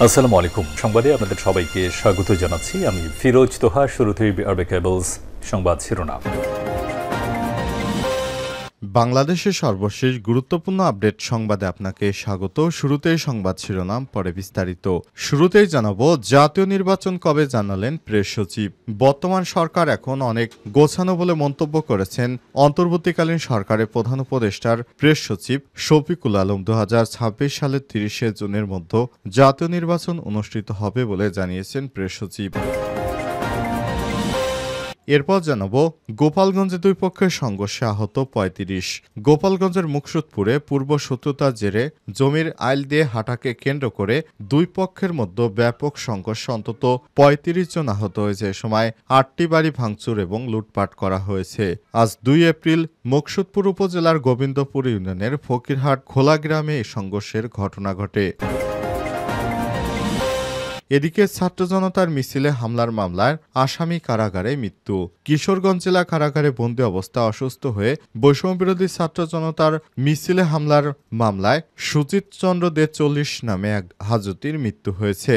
আসসালামু আলাইকুম। সংবাদে আপনাদের সবাইকে স্বাগত জানাচ্ছি। আমি ফিরোজ তোহা। শুরুতেই আরবে কেবলস সংবাদ শিরোনাম। বাংলাদেশের সর্বশেষ গুরুত্বপূর্ণ আপডেট সংবাদে আপনাকে স্বাগত। শুরুতেই সংবাদ শিরোনাম, পরে বিস্তারিত। শুরুতেই জানাবো, জাতীয় নির্বাচন কবে জানালেন প্রেস সচিব। বর্তমান সরকার এখন অনেক গোছানো বলে মন্তব্য করেছেন অন্তর্বর্তীকালীন সরকারের প্রধান উপদেষ্টার প্রেস সচিব শফিকুল আলম। 2026 সালের 30শে জুনের মধ্যে জাতীয় নির্বাচন অনুষ্ঠিত হবে বলে জানিয়েছেন প্রেস সচিব। এরপর জানাবো, গোপালগঞ্জে দুই পক্ষের সংঘর্ষে আহত 35। গোপালগঞ্জের মুকসুদপুরে পূর্ব শত্রুতার জেরে জমির আইল দিয়ে হাঁটাকে কেন্দ্র করে দুই পক্ষের মধ্যে ব্যাপক সংঘর্ষে অন্তত 35 জন আহত হয়েছে। এ সময় 8টি বাড়ি ভাঙচুর এবং লুটপাট করা হয়েছে। আজ 2 এপ্রিল মুকসুদপুর উপজেলার গোবিন্দপুর ইউনিয়নের ফকিরহাট খোলা গ্রামে এই সংঘর্ষের ঘটনা ঘটে। এদিকে ছাত্র জনতার মিছিলে হামলার মামলায় আসামি কারাগারে মৃত্যু। কিশোরগঞ্জ জেলা কারাগারে বন্দী অবস্থায় অসুস্থ হয়ে বৈষম্যবিরোধী ছাত্র জনতার মিছিলে হামলার মামলায় সুজিত চন্দ্র দে 40 নামে এক হাজতির মৃত্যু হয়েছে।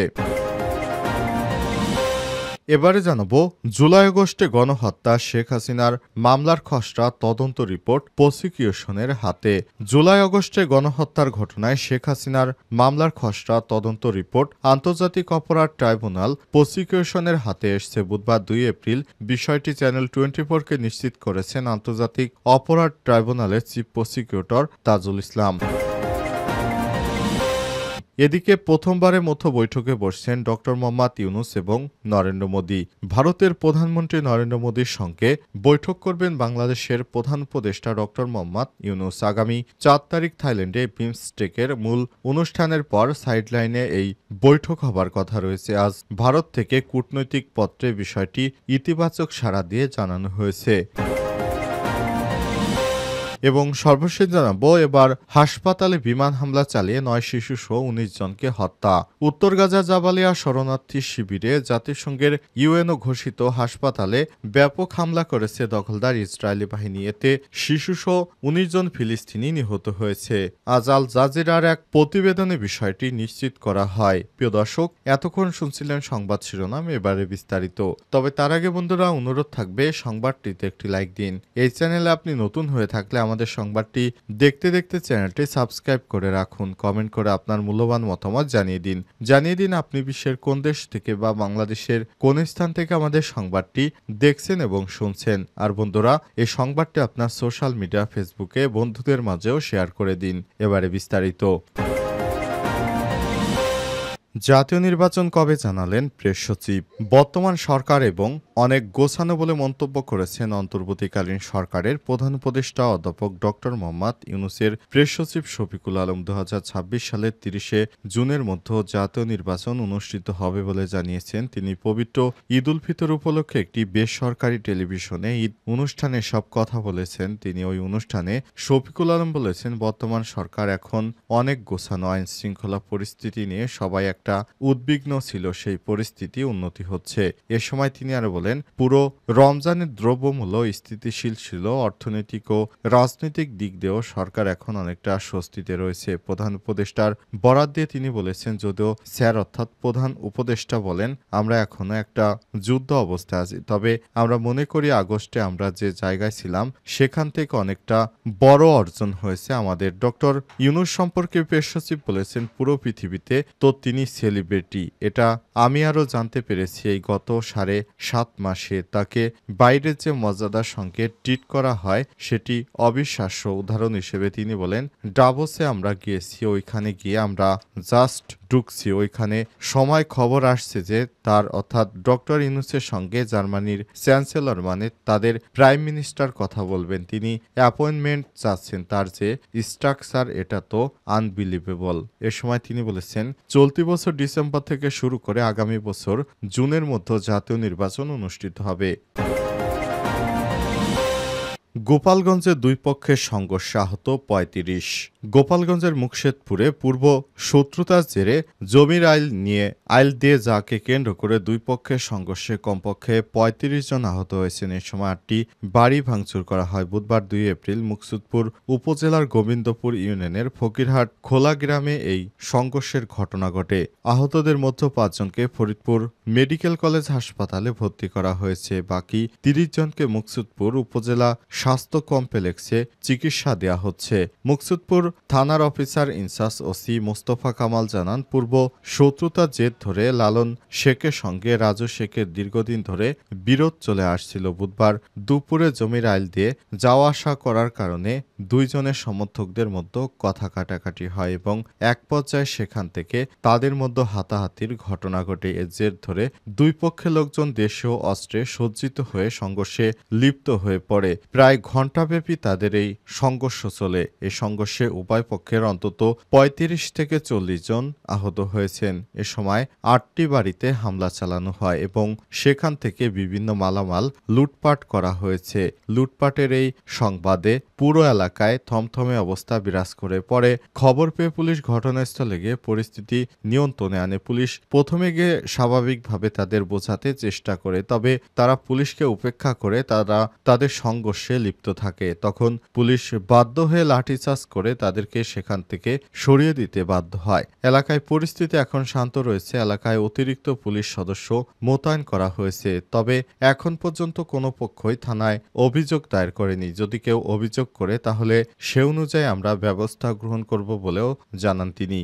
এবারে জানাবো, জুলাই আগস্টে গণহত্যা শেখ হাসিনার মামলার খসড়া তদন্ত রিপোর্ট প্রসিকিউশনের হাতে। জুলাই আগস্টে গণহত্যার ঘটনায় শেখ হাসিনার মামলার খসড়া তদন্ত রিপোর্ট আন্তর্জাতিক অপরাধ ট্রাইব্যুনাল প্রসিকিউশনের হাতে এসছে বুধবার 2 এপ্রিল। বিষয়টি চ্যানেল 24-কে নিশ্চিত করেছেন আন্তর্জাতিক অপরাধ ট্রাইব্যুনালের চিফ প্রসিকিউটর তাজুল ইসলাম। এদিকে প্রথমবারের মতো বৈঠকে বসছেন ড. মোহাম্মদ ইউনূস এবং নরেন্দ্র মোদী। ভারতের প্রধানমন্ত্রী নরেন্দ্র মোদীর সঙ্গে বৈঠক করবেন বাংলাদেশের প্রধান উপদেষ্টা ড. মোহাম্মদ ইউনূস। আগামী 4 তারিখ থাইল্যান্ডে বিমস্টেকের মূল অনুষ্ঠানের পর সাইডলাইনে এই বৈঠক হবার কথা রয়েছে। আজ ভারত থেকে কূটনৈতিক পত্রে বিষয়টি ইতিবাচক সাড়া দিয়ে জানানো হয়েছে। এবং সর্বশেষ জানাবো, এবার হাসপাতালে বিমান হামলা চালিয়ে 9 শিশুসহ 19 জনকে হত্যা। উত্তর গাজা জাবালিয়া শরণার্থী শিবিরে জাতিসংঘের ইউএনও ঘোষিত হাসপাতালে ব্যাপক হামলা করেছে দখলদার ইসরায়েলি বাহিনী। এতে শিশুসহ 19 জন ফিলিস্তিনি নিহত হয়েছে। আজ আল জাজিরার এক প্রতিবেদনে বিষয়টি নিশ্চিত করা হয়। প্রিয় দর্শক, এতক্ষণ শুনছিলেন সংবাদ শিরোনাম, এবারে বিস্তারিত। তবে তার আগে বন্ধুরা, অনুরোধ থাকবে সংবাদটিতে একটি লাইক দিন। এই চ্যানেলে আপনি নতুন হয়ে থাকলে আমাদের সংবাদটি দেখতে দেখতে চ্যানেলটি সাবস্ক্রাইব করে রাখুন। কমেন্ট করে আপনার মূল্যবান মতামত জানিয়ে দিন আপনি বিশ্বের কোন দেশ থেকে বা বাংলাদেশের কোন স্থান থেকে আমাদের সংবাদটি দেখছেন এবং শুনছেন। আর বন্ধুরা, এই সংবাদটি আপনার সোশ্যাল মিডিয়া ফেসবুকে বন্ধুদের মাঝেও শেয়ার করে দিন। এবারে বিস্তারিত। জাতীয় নির্বাচন কবে জানালেন প্রেস সচিব। বর্তমান সরকার এবং অনেক গোছানো বলে মন্তব্য করেছেন অন্তর্বর্তীকালীন সরকারের প্রধান উপদেষ্টা অধ্যাপক ড. মোহাম্মদ ইউনূসের প্রেস সচিব শফিকুল আলম। 2026 সালের 30শে জুনের মধ্যে জাতীয় নির্বাচন অনুষ্ঠিত হবে বলে জানিয়েছেন তিনি। পবিত্র ঈদ উল ফিতর উপলক্ষে একটি বেসরকারি টেলিভিশনে ঈদ অনুষ্ঠানে সব কথা বলেছেন তিনি। ওই অনুষ্ঠানে শফিকুল আলম বলেছেন, বর্তমান সরকার এখন অনেক গোছানো। আইন শৃঙ্খলা পরিস্থিতি নিয়ে সবাই একটা উদ্বিগ্ন ছিল, সেই পরিস্থিতি উন্নতি হচ্ছে। এ সময় তিনি আরো বলেন, পুরো রমজানের দ্রব্যমূল্য স্থিতিশীল ছিল। অর্থনৈতিক ও রাজনৈতিক দিক দিয়েও সরকার এখন অনেকটা স্বস্তিতে রয়েছে। প্রধান উপদেষ্টার বরাত দিয়ে তিনি বলেছেন, যদিও স্যার অর্থাৎ প্রধান উপদেষ্টা বলেন, আমরা এখনো একটা যুদ্ধ অবস্থায় আছি, তবে আমরা মনে করি আগস্টে আমরা যে জায়গায় ছিলাম সেখান থেকে অনেকটা বড় অর্জন হয়েছে আমাদের। ড. ইউনূস সম্পর্কে প্রেস সচিব বলেছেন, পুরো পৃথিবীতে তো তিনি সেলিব্রিটি, এটা আমি আরও জানতে পেরেছি এই গত 7.5 মাসে। তাকে বাইরের যে মর্যাদার সঙ্গে ট্রিট করা হয় সেটি অবিশ্বাস্য। উদাহরণ হিসেবে তিনি বলেন, ডাভোসে আমরা গিয়েছি, ওইখানে গিয়ে আমরা জাস্ট ঢুকছি, ওইখানে সময় খবর আসছে যে তার অর্থাৎ ড. ইউনূসের সঙ্গে জার্মানির চ্যান্সেলর মানে তাদের প্রাইম মিনিস্টার কথা বলবেন। তিনি অ্যাপয়েন্টমেন্ট চাচ্ছেন, তার যে স্ট্রাকচার এটা তো আনবিলিভেবল। এ সময় তিনি বলেছেন, চলতি বছর ডিসেম্বর থেকে শুরু করে আগামী বছর জুনের মধ্যে জাতীয় নির্বাচন অনুষ্ঠিত হবে। গোপালগঞ্জে দুই পক্ষের সংঘর্ষে আহত ৩৫। গোপালগঞ্জের মুকশেদপুরে পূর্ব শত্রুতার জেরে জমির আইল দিয়ে যাকে কেন্দ্র করে দুই পক্ষের সংঘর্ষে কমপক্ষে ৩৫ জন আহত হয়েছেন। এ সময় ৮টি বাড়ি ভাঙচুর করা হয়। বুধবার ২ এপ্রিল মুকসুদপুর উপজেলার গোবিন্দপুর ইউনিয়নের ফকিরহাট খোলা গ্রামে এই সংঘর্ষের ঘটনা ঘটে। আহতদের মধ্যে ৫ জনকে ফরিদপুর মেডিকেল কলেজ হাসপাতালে ভর্তি করা হয়েছে। বাকি ৩০ জনকে মুকসুদপুর উপজেলা স্বাস্থ্য কমপ্লেক্সে চিকিৎসা দেওয়া হচ্ছে। মুকসুদপুর থানার officer incharge OC Mostafa Kamal জানান, পূর্ব শত্রুতার জের ধরে লালন শেখের সঙ্গে রাজু শেখের দীর্ঘদিন ধরে বিরোধ চলে আসছিল। বুধবার দুপুরে জমির আইল দিয়ে যাওয়া আসা করার কারণে দুইজনের সমর্থকদের মধ্যে কথা কাটাকাটি হয় এবং এক পর্যায়ে সেখান থেকে তাদের মধ্যে হাতাহাতির ঘটনা ঘটে। এর জের ধরে দুই পক্ষের লোকজন দেশীয় অস্ত্রে সজ্জিত হয়ে সংঘর্ষে লিপ্ত হয়ে পড়ে। প্রায় ঘণ্টাব্যাপী তাদের এই সংঘর্ষ চলে। এই সংঘর্ষে উভয় পক্ষের অন্তত ৩৫ থেকে ৪০ জন আহত হয়েছেন। এ সময় ৮টি বাড়িতে হামলা চালানো হয় এবং সেখান থেকে বিভিন্ন মালামাল লুটপাট করা হয়েছে। লুটপাটের এই সংবাদে পুরো এলাকায় থমথমে অবস্থা বিরাজ করে। পরে খবর পেয়ে পুলিশ ঘটনাস্থলে গিয়ে পরিস্থিতি নিয়ন্ত্রণে আনে। পুলিশ প্রথমে গিয়ে স্বাভাবিকভাবে তাদের বোঝাতে চেষ্টা করে, তবে তারা পুলিশকে উপেক্ষা করে তাদের সংঘর্ষে লিপ্ত থাকে। তখন পুলিশ বাধ্য হয়ে লাঠিচার্জ করে তাদেরকে সেখান থেকে সরিয়ে দিতে বাধ্য হয়। এলাকায় পরিস্থিতি এখন শান্ত রয়েছে। এলাকায় অতিরিক্ত পুলিশ সদস্য মোতায়েন করা হয়েছে। তবে এখন পর্যন্ত কোনো পক্ষই থানায় অভিযোগ দায়ের করেনি। যদি কেউ অভিযোগ করে তাহলে সে অনুযায়ী আমরা ব্যবস্থা গ্রহণ করব বলেও জানান তিনি।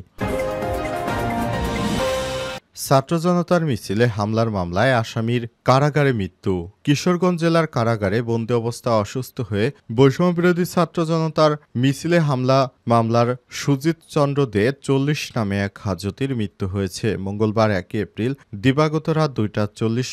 ছাত্র জনতার মিছিলে হামলার মামলায় আসামির কারাগারে মৃত্যু। কিশোরগঞ্জ জেলার কারাগারে বন্দী অবস্থায় অসুস্থ হয়ে বৈষম্যবিরোধী ছাত্র জনতার মিছিলে হামলা মামলার সুজিত চন্দ্র দে ৪০ নামে এক হাজতির মৃত্যু হয়েছে। মঙ্গলবার ১ এপ্রিল দিবাগত রাত ২টা ৪০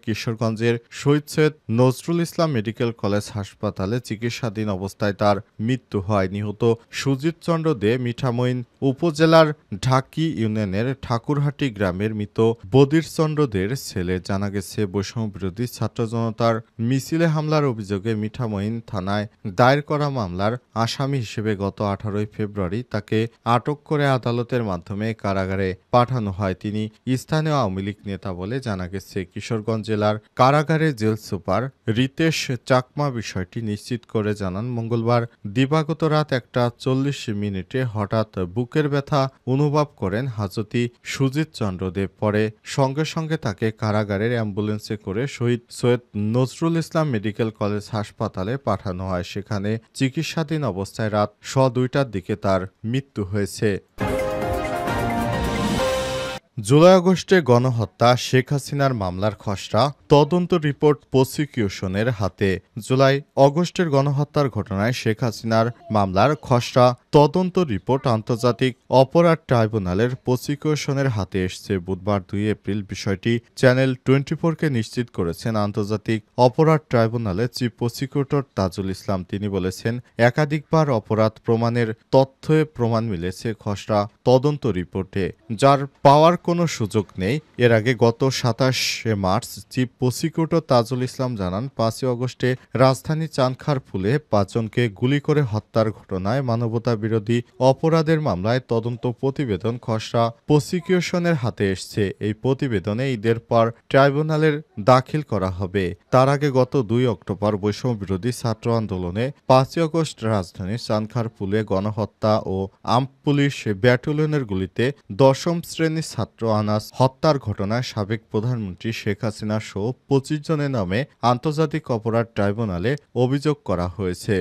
কিশোরগঞ্জের শহীদ সৈয়দ নজরুল ইসলাম মেডিকেল কলেজ হাসপাতালে চিকিৎসাধীন অবস্থায় তার মৃত্যু হয়। নিহত সুজিত চন্দ্র দে মিঠামইন উপজেলার ঢাকি ইউনিয়নের ঠাকুরহাটি গ্রামের মৃত বদির চন্দ্র দের ছেলে। জানা গেছে, বৈষম্যবিরোধী ছাত্র জনতার মিছিলে হামলার অভিযোগে মিঠামইন থানায় দায়ের করা মামলার আসামি হিসেবে গত ১৮ ফেব্রুয়ারি তাকে আটক করে আদালতের মাধ্যমে কারাগারে পাঠানো হয়। তিনি স্থানীয় আওয়ামী লীগ নেতা বলে জানা গেছে। কিশোরগঞ্জ জেলার কারাগারে জেল সুপার রিতেশ চাকমা বিষয়টি নিশ্চিত করে জানান, মঙ্গলবার দিবাগত রাত ১টা ৪০ হঠাৎ বুকের ব্যথা অনুভব করেন হাজতি সুজিত চন্দ্র দেব। পরে সঙ্গে সঙ্গে তাকে কারাগারের অ্যাম্বুলেন্সে করে শহীদ সৈয়দ নজরুল ইসলাম মেডিকেল কলেজ হাসপাতালে পাঠানো হয়। সেখানে চিকিৎসাধীন অবস্থায় রাত ২টার দিকে তার মৃত্যু হয়েছে। জুলাই আগস্টে গণহত্যা শেখ হাসিনার মামলার খসড়া তদন্ত রিপোর্ট প্রসিকিউশনের হাতে। জুলাই আগস্টের গণহত্যার ঘটনায় শেখ হাসিনার মামলার খসড়া তদন্ত রিপোর্ট আন্তর্জাতিক অপরাধ ট্রাইব্যুনালের প্রসিকিউশনের হাতে এসেছে। বুধবার ২ এপ্রিল বিষয়টি চ্যানেল 24-কে নিশ্চিত করেছেন আন্তর্জাতিক অপরাধ ট্রাইব্যুনালের চিফ প্রসিকিউটর তাজুল ইসলাম। তিনি বলেছেন, একাধিকবার অপরাধ প্রমাণের তথ্যে প্রমাণ মিলেছে খসড়া তদন্ত রিপোর্টে, যার পাওয়ার কোনো সুযোগ নেই। এর আগে গত ২৭ March chief prosecutor Tajul Islam জানান, ৫ই আগস্টে রাজধানী চানখারপুলে ৫ জনকে গুলি করে হত্যার ঘটনায় মানবতা বিরোধী অপরাধের মামলায় তদন্ত প্রতিবেদন খসড়া প্রসিকিউশনের হাতে এসছে। এই প্রতিবেদনে ঈদের পর ট্রাইব্যুনালের দাখিল করা হবে। তার আগে গত ২ অক্টোবর বৈষম্য বিরোধী ছাত্র আন্দোলনে ৫ই আগস্ট রাজধানীর চানখারপুলে গণহত্যা ও আর্মড পুলিশ ব্যাটালিয়নের গুলিতে ১০ম শ্রেণীর ছাত্র আনাস হত্যার ঘটনায় সাবেক প্রধানমন্ত্রী শেখ হাসিনা সহ ২৫ জনের নামে আন্তর্জাতিক অপরাধ ট্রাইব্যুনালে অভিযোগ করা হয়েছে।